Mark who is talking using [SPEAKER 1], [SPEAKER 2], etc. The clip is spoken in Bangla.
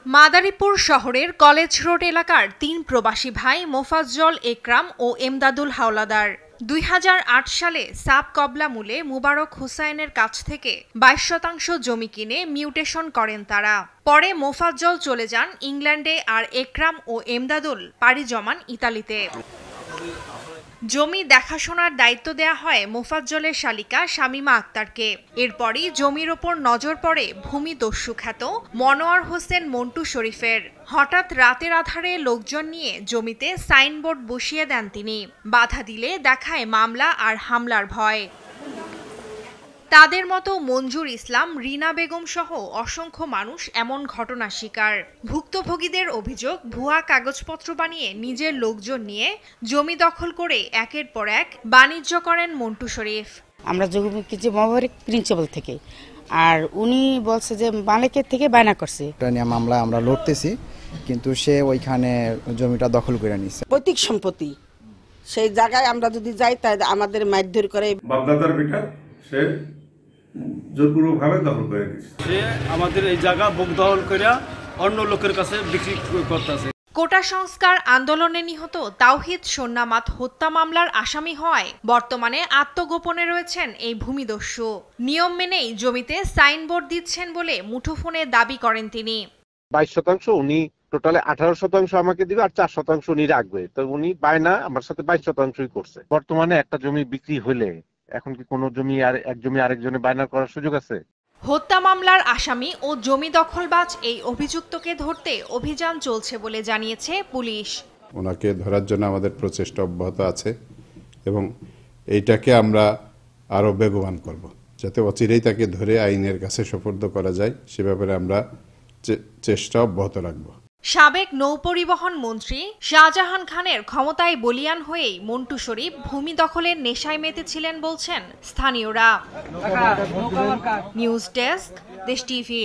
[SPEAKER 1] মাদারীপুর শহরের কলেজ রোড এলাকার ৩ প্রবাসী ভাই মোফাজ্জল, একরাম ও এমদাদুল হাওলাদার ২০০৮ সালে সাব কবলামুলে মুবারক হুসাইনের কাছ থেকে ২২% জমি কিনে মিউটেশন করেন তারা। পরে মোফাজ্জল চলে যান ইংল্যান্ডে আর একরাম ও এমদাদুল পাড়ি জমান ইতালিতে। জমি দেখাশোনার দায়িত্ব দেয়া হয় মোফাজ্জলের শালিকা শামীমা আক্তারকে। এরপরই জমির ওপর নজর পড়ে ভূমিদস্যু খ্যাত মনোয়ার হোসেন মন্টু শরীফের। হঠাৎ রাতের আধারে লোকজন নিয়ে জমিতে সাইনবোর্ড বসিয়ে দেন তিনি। বাধা দিলে দেখায় মামলা আর হামলার ভয়। তাদের মতো মঞ্জুর ইসলাম, রিনা বেগম সহ অসংখ্য মানুষ এমন ঘটনার শিকার। ভুক্তভোগীদের অভিযোগ, ভুয়া কাগজপত্র বানিয়ে নিজের লোকজন নিয়ে জমি দখল করে একের পর এক বাণিজ্য করেন মন্টু শরীফ।
[SPEAKER 2] আমরা জমি কিনছি মোবারক প্রিন্সিপাল থেকে, আর উনি বলছে যে মালিকের থেকে বায়না করছে।
[SPEAKER 3] এটা নিয়ে মামলা আমরা লড়তেছি, কিন্তু সে ওইখানে জমিটা দখল করে নিচ্ছে।
[SPEAKER 4] পৈতৃক সম্পত্তি, সেই জায়গায় আমরা যদি যাই তাই আমাদের মারধর করে।
[SPEAKER 5] বাপদাদার পিতা সে জোরপূর্বকভাবে দখল করে নিচ্ছে।
[SPEAKER 6] সে আমাদের এই জায়গা বুক দখল করে অন্য লোকের কাছে বিক্রি করতেছে।
[SPEAKER 1] কোটা সংস্কার আন্দোলনে নিহত তাওহিদ সোন্নামাত হত্যা মামলার আসামি হওয়ায় বর্তমানে আত্মগোপনে রয়েছেন এই ভূমিদস্যু। নিয়ম মেনেই জমিতে সাইনবোর্ড দিচ্ছেন বলে মুঠোফোনে দাবি করেন তিনি।
[SPEAKER 7] 22% উনি টোটালে 18% আমাকে দিবে আর 4% উনি রাখবে। তো উনি বায়না আমার সাথে 22%ই করছে। বর্তমানে একটা জমি বিক্রি হলে এখন কি কোনো জমি আর এক জমি আরেকজনে বায়না করার সুযোগ আছে?
[SPEAKER 1] হত্যা মামলার আসামি ও জমি দখলবাজ এই অভিযুক্তকে ধরতে অভিযান চলছে বলে জানিয়েছে পুলিশ।
[SPEAKER 8] ওনাকে ধরার জন্য আমাদের প্রচেষ্টা অব্যাহত আছে এবং এইটাকে আমরা আরো বেগবান করব, যাতে অচিরেই তাকে ধরে আইনের কাছে সোপর্দ করা যায়। সে ব্যাপারে আমরা চেষ্টা অব্যাহত রাখব।
[SPEAKER 1] সাবেক নৌপরিবহন মন্ত্রী শাহজাহান খানের ক্ষমতায় বলিয়ান হয়েই মন্টু শরীফ ভূমি দখলের নেশায় মেতেছিলেন বলছেন স্থানীয়রা। নিউজ ডেস্ক, দেশ টিভি।